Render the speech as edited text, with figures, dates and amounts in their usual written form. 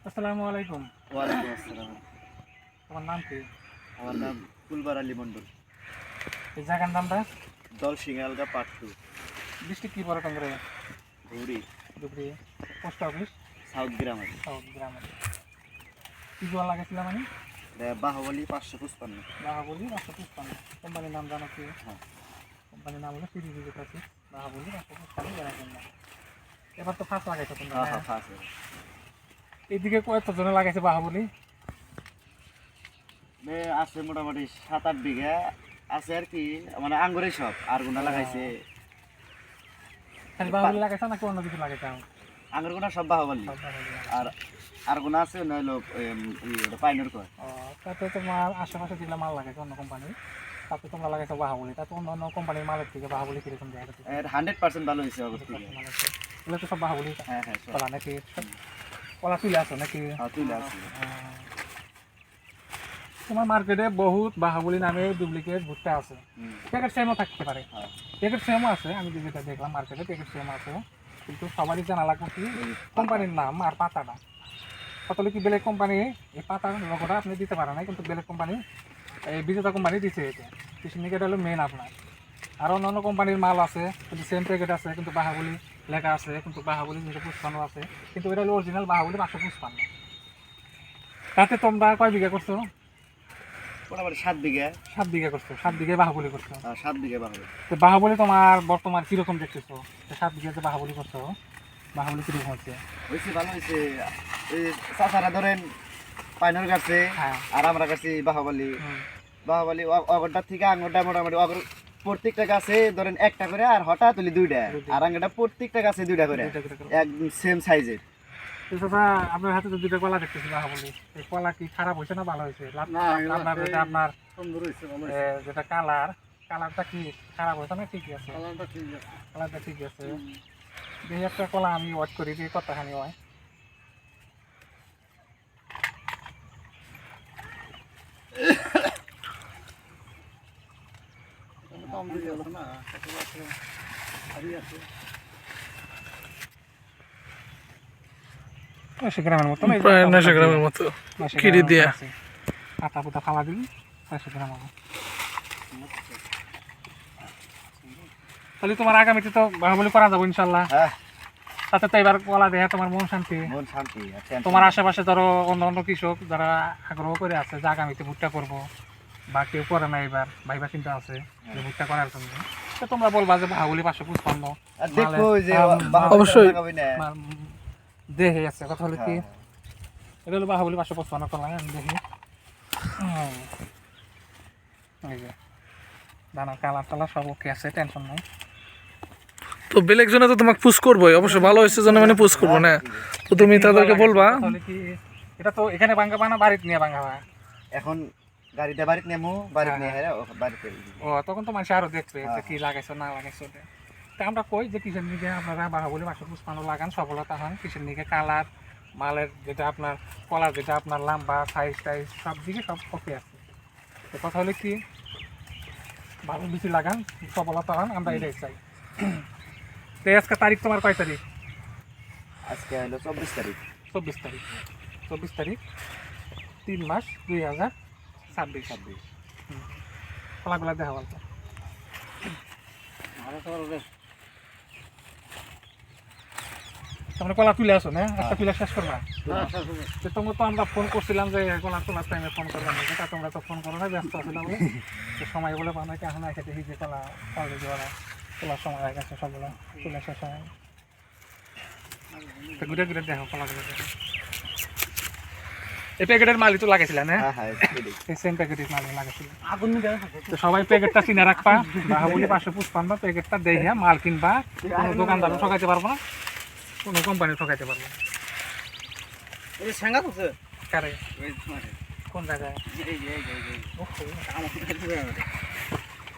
আসসালামু আলাইকুম। ওয়ালাইকুম আসসালাম। তোমার নাম কি? আমার নাম কুলবার আলী মন্ডল। এই জায়গার নামটা? দলসিংহালগা পার্ট 2, ডিস্ট্রিক্ট কি পড়ে টঙ্গরে? Dhubri, Dhubri. Post office? South গ্রামারি। সাউথ গ্রামে। কি জোয়ার লাগাইছিলাম আমি? বাহুবলী 555। বাহাবলী 555। কোম্পানির নাম জানো কি? হ্যাঁ। কোম্পানির নাম হলো সিরিজ আছে। বাহাবলী 555 বেড়াইছেন না। এবার তো ফার্স্ট লাগাইছো তোমরা। হ্যাঁ হ্যাঁ। হ্যাঁ ফার্স্ট। এইদিকে কতজনে লাগাইছে বাহাবলী? আছে মোটামুটি 7-8 বিঘা আছে আর কি, মানে আঙ্গুরে সব আর গুনা লাগাইছে। খালি বাহাবলী লাগাইছো নাকি অন্য কিছু লাগাইছো? আঙ্গুর গুনা সব বাহুবলী। আর আর গুনা আছে নইলো পাইনের কয়। ও, তাতে তোমার আশেপাশে দিলে মাল লাগাইছো অন্য কোম্পানির, তাতে তোমরা লাগাইছো বাহাবলী, তাতে অন্য অন্য কোম্পানির মালের থেকে বাহাবলী কিরকম যায়? এর 100% ভালো হইছে অবশ্যই। এগুলো তো সব বাহাবলী হ্যাঁ হ্যাঁ সব। কলা নাকি? কলা তুলে আসো নাকি? হ্যাঁ তুলে আছে। তোমার মার্কেটে বহুত বাহাবলী নামে ডুপ্লিকেট ভুট্টা আছে। প্যাকেট সেমও থাকতে পারে, হ্যাঁ। প্যাকেট সেমও আছে। আমি যেটা দেখলাম মার্কেটে প্যাকেট সেম আছে, কিন্তু সবারই জানা লাগবে কি কোম্পানির নাম আর পাতাটা। কতলে কি বেলেগ কোম্পানি এই পাতার লোগোটা আপনি দিতে পারেন না, কিন্তু বেলেগ কোম্পানি এই বিজেতা কোম্পানি দিচ্ছে এটা। কৃষি নিকেট হলো মেন আপনার। আর অন্য অন্য কোম্পানির মাল আছে কিন্তু সেম প্যাকেট আছে, কিন্তু বাহাবলী লেখা আছে, কিন্তু বাহাবলী নিজে পুষ্পানো আছে, কিন্তু এটা হলো অরিজিনাল বাহাবলী 555। তাতে তোমরা কয় বিঘা করছো? মোটামুটি 7 বিঘা। 7 বিঘা করছো। 7 বিঘায় বাহাবলী করছো। 7 বিঘা বাহুবলী। তো বাহাবলী তোমার বর্তমান কিরকম দেখতেছো? 7 বিঘাতে বাহাবলী করছো, বাহাবলী কিরকম হচ্ছে? হয়েছে ভালো হয়েছে। এই চাচারা ধরেন পাইনের কাছে হ্যাঁ। আর আমরা কাছে বাহুবলী। বাহুবলী অগরটা থেকে আঙুরটা মোটামুটি অগর প্রত্যেকটা গাছে ধরেন একটা করে, আর হঠাৎ হলি 2টা, আর আঙুরটা প্রত্যেকটা গাছে 2টা করে, একদম সেম সাইজের। আপনার হাতে তো 2টা কলা দেখতেছি বাহাবলী, এই কলা কি খারাপ হয়েছে না ভালো হয়েছে? আপনার যেটা আপনার যেটা কালারটা কি খারাপ হয়েছে না ঠিকই আছে? কালারটা ঠিক আছে। দেখি একটা কলা আমি ওয়াচ করি যে কতখানি হয়। গ্রামের মতো প্রায় 900 গ্রামের মতো কিরি দিয়া পাতা পুতা ফালা দিলি 900 গ্রাম হবে। তাহলে তোমার আগামীতে তো বাহুবলী করা যাবো ইনশাল্লাহ। হ্যাঁ তাতে তো এবার কলা দেখে তোমার মন শান্তি। মন শান্তি আছে। তোমার আশেপাশে ধরো অন্য অন্য কৃষক যারা আগ্রহ করে আছে যে আগামীতে ভুট্টা করবো, বা কেউ করে না এবার ভাইবা চিন্তা আছে যে ভুট্টা করার জন্য, তো তোমরা বলবা যে বাহুবলী 555 আর দেখো যে অবশ্যই দেখে আছে। কথা হলো কি এটা হলো বাহুবলী 555 কলা। আমি দেখি এই যে দানা কালার টালার সব ওকে আছে, টেনশন নাই। তো বেলেগ জনে তো তোমাকে পুশ করবোই, অবশ্য ভালো হয়েছে জন্য মানে পুশ করবো না, তো তুমি তাদেরকে বলবা। তাহলে কি এটা তো এখানে ভাঙা না বাড়িতে নিয়ে ভাঙা হয়? এখন গাড়িটা বাড়িতে নেমু, বাড়িতে নিয়ে হেরা বাড়িতে। ও, তখন তো মানুষ আরো দেখবে যে কি লাগাইছো না লাগাইছো। তা আমরা কই যে কিসের নিকে আপনারা বাহুবলী 555 লাগান, সফলতা হন। কিসের নিকে কালার মালের যেটা আপনার কলার যেটা আপনার লাম্বা সাইজ টাইজ সব দিকে সব ওকে আছে। তো কথা হলো কি ভালো বেশি লাগান, সফলতা হন, আমরা এটাই চাই। তো আজকে তারিখ তোমার কয় তারিখ? আজকে হলো 24 তারিখ। 24 তারিখ। 24 তারিখ 3 মাস 2026। কলাগুলা দেখা বলতো তোমরা কলা তুলে আসো না, একটা তুলে শেষ করবা। তোমরা তো আমরা ফোন করছিলাম যে কলা তোলার টাইমে ফোন করলাম, যেটা তোমরা তো ফোন করো না, ব্যস্ত আছিলাম বলে। তো সময় বলে পাও না, এখন এসে দেখি যে কলা পাউডার দেওয়া তোলার সময় হয়ে গেছে, সবগুলো তুলে শেষ হয়। তো ঘুরে ঘুরে দেখো কলাগুলো দেখো। এই প্যাকেটের মালই তো লাগাইছিলেন? হ্যাঁ, এই সেম প্যাকেটের মাল লাগাইছিলেন। তো সবাই প্যাকেটটা চিনে রাখবা, বাহুবলী 555 প্যাকেটটা দেখে মাল কিনবা। কোনো দোকানদারও ঠকাইতে পারবো না, কোনো কোম্পানি ঠকাইতে পারবো না। কোন জায়গায়?